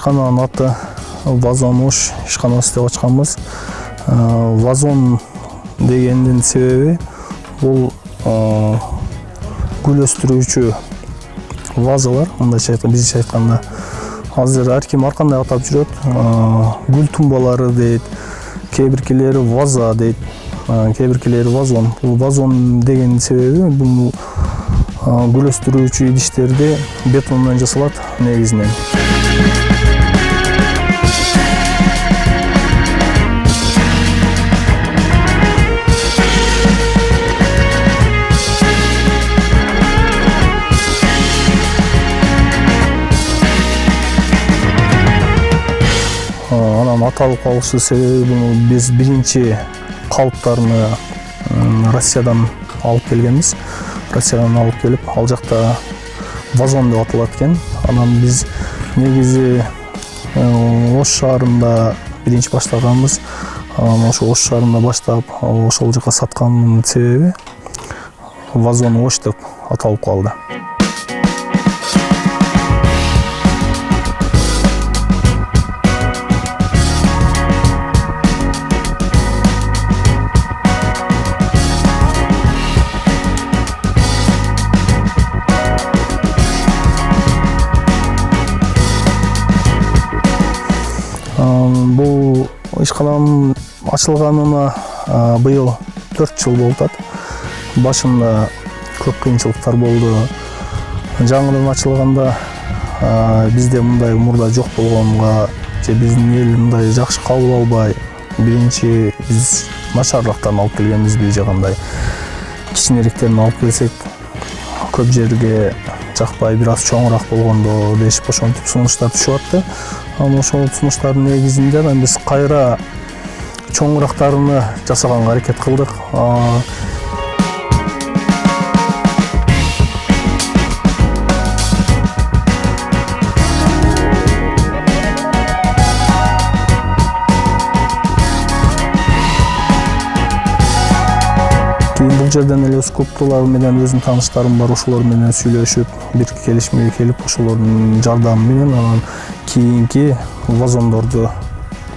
ишкананын аты Вазон Ош ишканасы деп ачканбыз. Вазон дегендин себеби бул гүл өстүрүүчү вазалар, мындайча айтканда азыр ар ким ар кандай атап жүрөт. Гүл тумбалары дейт, кээ биркилери ваза дейт, кээ биркилери вазон. Бул вазон деген себеби бул гүл өстүрүүчү идиштерди бетондан жасалат негизинен. Анан аталып калышы себеби биз биринчи калыптарны Россиядан алып келгенбиз. Россиядан алып келип, ал жакта вазон деп аталат экен. Анан биз негизи Ош шаарында биринчи баштаганбыз. Ошо Ош шаарында баштап, ошол жака саткандын себеби Вазон Ош деп аталып калды. Бул ишкананын ачылганына быйыл 4 жыл болуп атат. Башында көп кыйынчылыктар болду. Жаңыдан ачылганда бизде мындай мурда жок болгонго, же биздин эл мындай жакшы кабыл албай, биринчи биз начарлыктан алып келгенбиз, бир жагандай кичинеректерин алып келсек, көп жерге жакпай, бир аз чоңураак болгондо дешип ошентип сунуштар түшүп атты. Анан ошол сунуштардын негизинде биз кайра чоңурактарыны жасаганга аракет кылдык. Бул жерден эле скульптурлар менен өзүнүн тааныштарым бар, ошолор менен сүйлөшүп, бир келишимге келип, ошолордун жардамы менен анан кийинки вазондорду,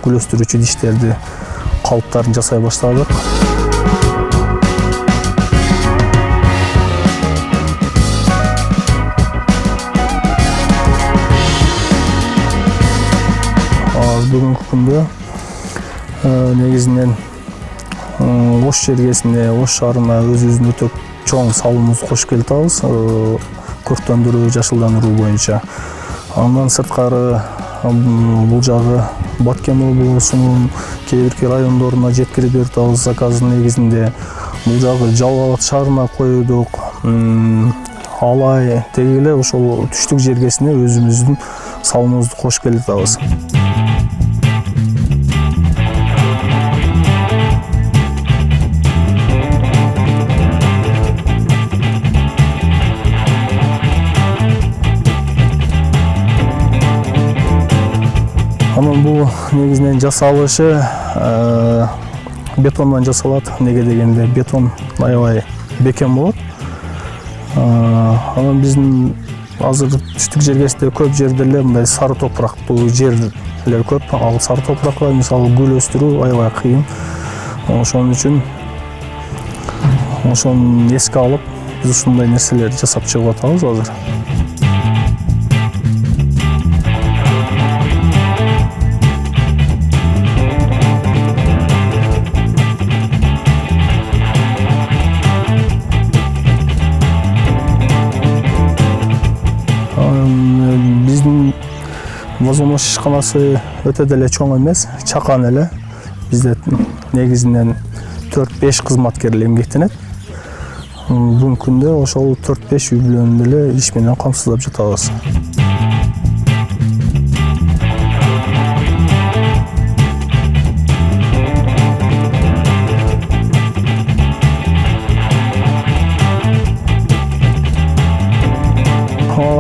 гүл өстүрүүчү идиштерди, калыптарын жасай баштадык. Бүгүнкү күндө негизинен Ош жергесине, Ош шаарына өзүбүздүн өтө чоң салымыбызды кошуп келатабыз, көрктөндүрүү, жашылдандыруу боюнча. Андан сырткары бул жагы Баткен облусунун кээ бирки райондоруна жеткирип берип атабыз заказдын негизинде. Бул жагы Жалал Абад шаарына коюдук. Алай деги эле ошол түштүк жергесине өзүбүздүн салымыбызды кошуп келатабыз. Анан бул негизинен жасалышы бетондон жасалат. Неге дегенде бетон аябай бекем болот. Анан биздин азыр түштүк жергесинде көп жерде эле мындай сары топурактуу жерлер көп. Ал сары топуракка мисалы гүл өстүрүү аябай кыйын. Ошон үчүн ошону эске алып, биз ушундай нерселерди жасап чыгып атабыз азыр. Биздин Вазон Ош ишканасы өтө деле чоң эмес, чакан эле. Бизде негизинен 4-5 кызматкер эмгектенет. Бүгүнкү күндө ошол 4-5 үй бүлөнү деле иш менен камсыздап жатабыз.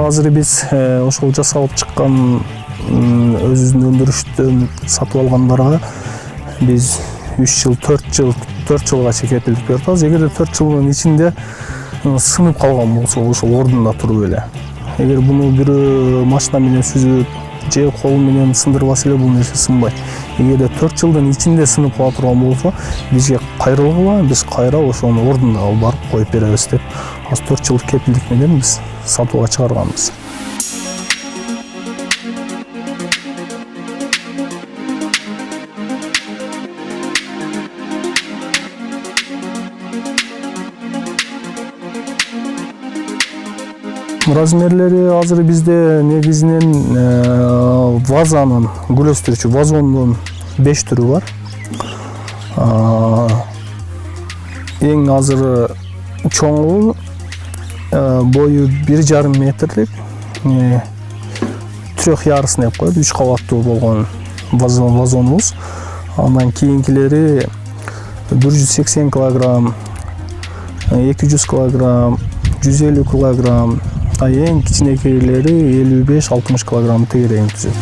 Азыр биз ошол жасалып чыккан өзүбүздүн өндүрүштөн сатып алгандарга биз 4 жылга чекертилип берип атабыз. Эгерде 4 жылдын ичинде сынып калган болсо ошол ордунда туруп эле. Эгер буну бирөө машина менен сүзүп же кол менен сындырып алса эле бул нерсе сынбайт. Эгерде 4 жылдын ичинде сынып кала турган болсо, бизге кайрылгыла, биз кайра ошонун ордуна алып барып коюп беребиз деп, азыр 4 жылдык кепилдик менен биз сатууга чыгарганбыз. Размерлери азыр бизде негизинен вазанын гүлөстүрүүчү вазондун 5 түрү бар. Эң азыр чоңу бою 1,5 метрлик трёх ярусный деп коет, 3 кабаттуу болгон вазонубуз. Андан кийинкилери 180 килограмм, 200 килограмм, 150 килограмм, эң кичинекейлери 55-60 килограмм тегерегин түзөт.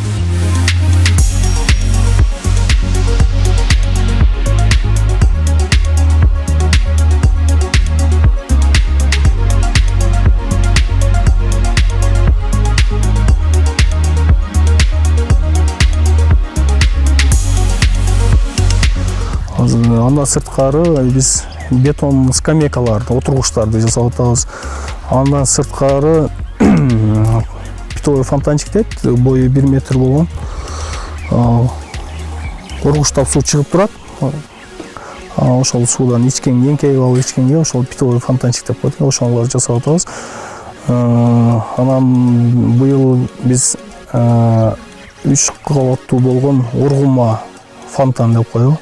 Андан сырткары биз бетон скамейкаларды, отургучтарды жасап атабыз. Андан сырткары питовый фонтанчик дейт, бою 1 метр болгон. Оргуштап суу чыгып турат. Ошол суудан ичкен эңкейип алып ичкенге ошол питовый фонтанчик деп коет. Ошолорду жасап атабыз. Анан быйыл биз 3 кабаттуу болгон ургума фонтан деп коебу.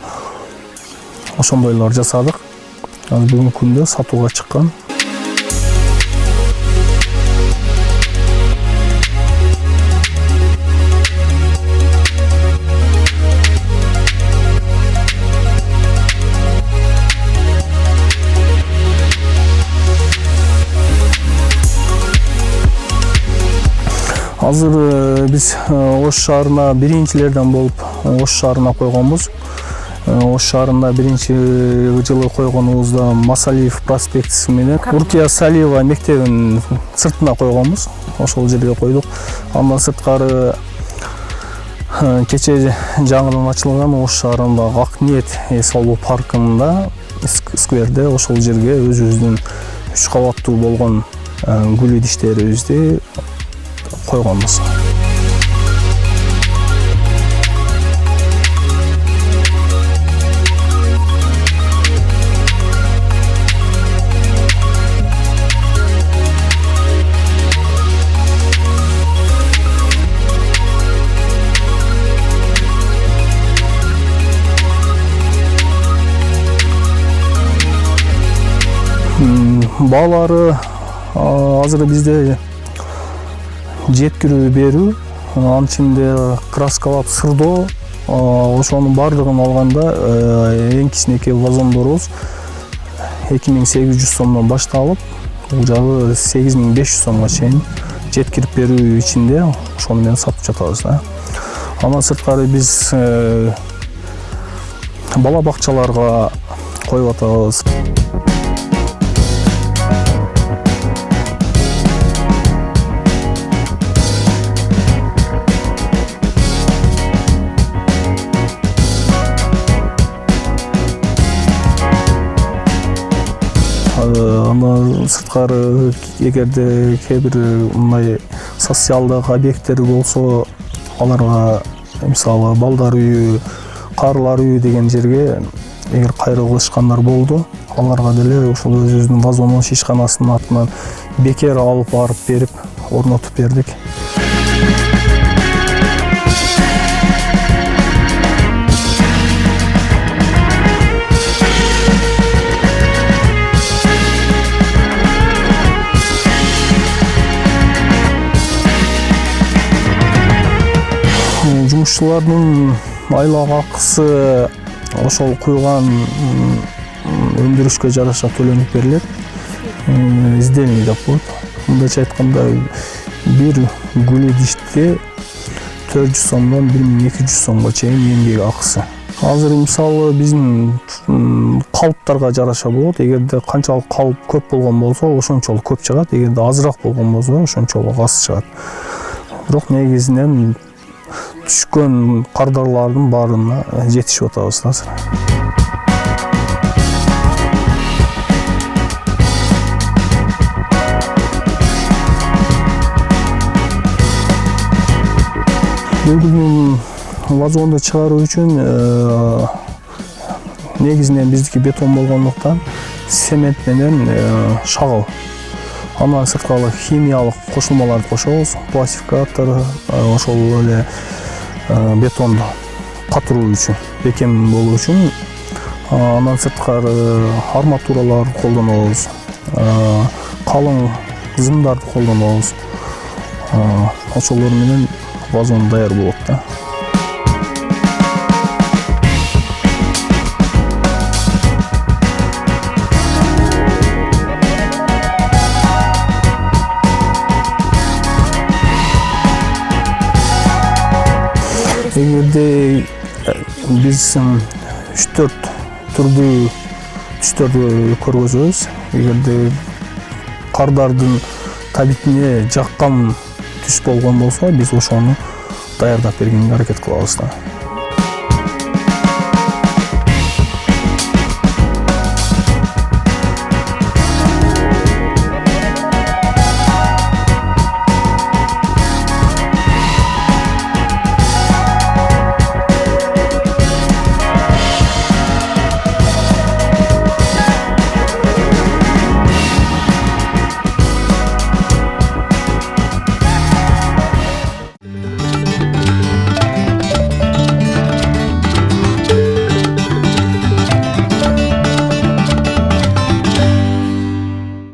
Ошондойлор жасадык. Бүгүнкү күндө сатууга чыккан. Азыр биз Ош шаарына биринчилерден болуп Ош шаарына койгонбуз. Ош шаарында биринчи жылы койгонубузда Масалиев проспектиси менен Уркия Салиева мектебинин сыртына койгонбуз. Ошол жерге койдук. Андан сырткары кече жаңыдан ачылган Ош шаарындагы Ак ниет эс алуу паркында, скверде ошол жерге өзүбүздүн 3 кабаттуу болгон гүл идиштерибизди койгонбуз. Баалары азыр бизде жеткирүү берүү, анын ичинде краскалап сырдоо, ошонун баардыгын алганда эң кичинекей вазондорубуз 2800 сомдон башталып, бул жагы 8500 сомго чейин жеткирип берүү ичинде ошону менен сатып жатабыз. Андан сырткары биз бала бакчаларга коюп атабыз. Андан сырткары эгерде кээ бир мындай социалдык объекттер болсо, аларга мисалы балдар үйү, карылар үйү деген жерге эгер кайрылуу кылышкандар болду, аларга деле ошол өзүбүздүн вазонун шишканасынын атынан бекер алып барып берип, орнотуп бердик. Жумушчулардын айлык акысы ошол куйган өндүрүшкө жараша төлөнүп берилет. Издельный деп коет. Мындайча айтканда бир гүл идиште 400 сомдон 1200 сомго чейин эмгек акысы. Азыр мисалы биздин калыптарга жараша болот. Эгерде канчалык калып көп болгон болсо, ошончолук көп чыгат. Эгерде азыраак болгон болсо, ошончолук аз чыгат. Бирок негизинен түшкөн кардарлардын баарына жетишип атабыз азыр. Бөгүнүн вазонду чыгаруу үчүн негизинен биздики бетон болгондуктан цемент менен шагыл. Андан сырткары химиялык кошулмаларды кошобуз, пластификатор, ошол эле бетонду катыруу үчүн, бекем болуу үчүн. Андан сырткары арматураларды колдонобуз, калың зымдарды колдонобуз. Ошолор менен вазон даяр болот да. Эгерде биз 3-4 түрдүү түстөрдү көргөзөбүз, эгерде кардардын табитине жаккан түс болгон болсо, биз ошону даярдап бергенге аракет кылабыз да.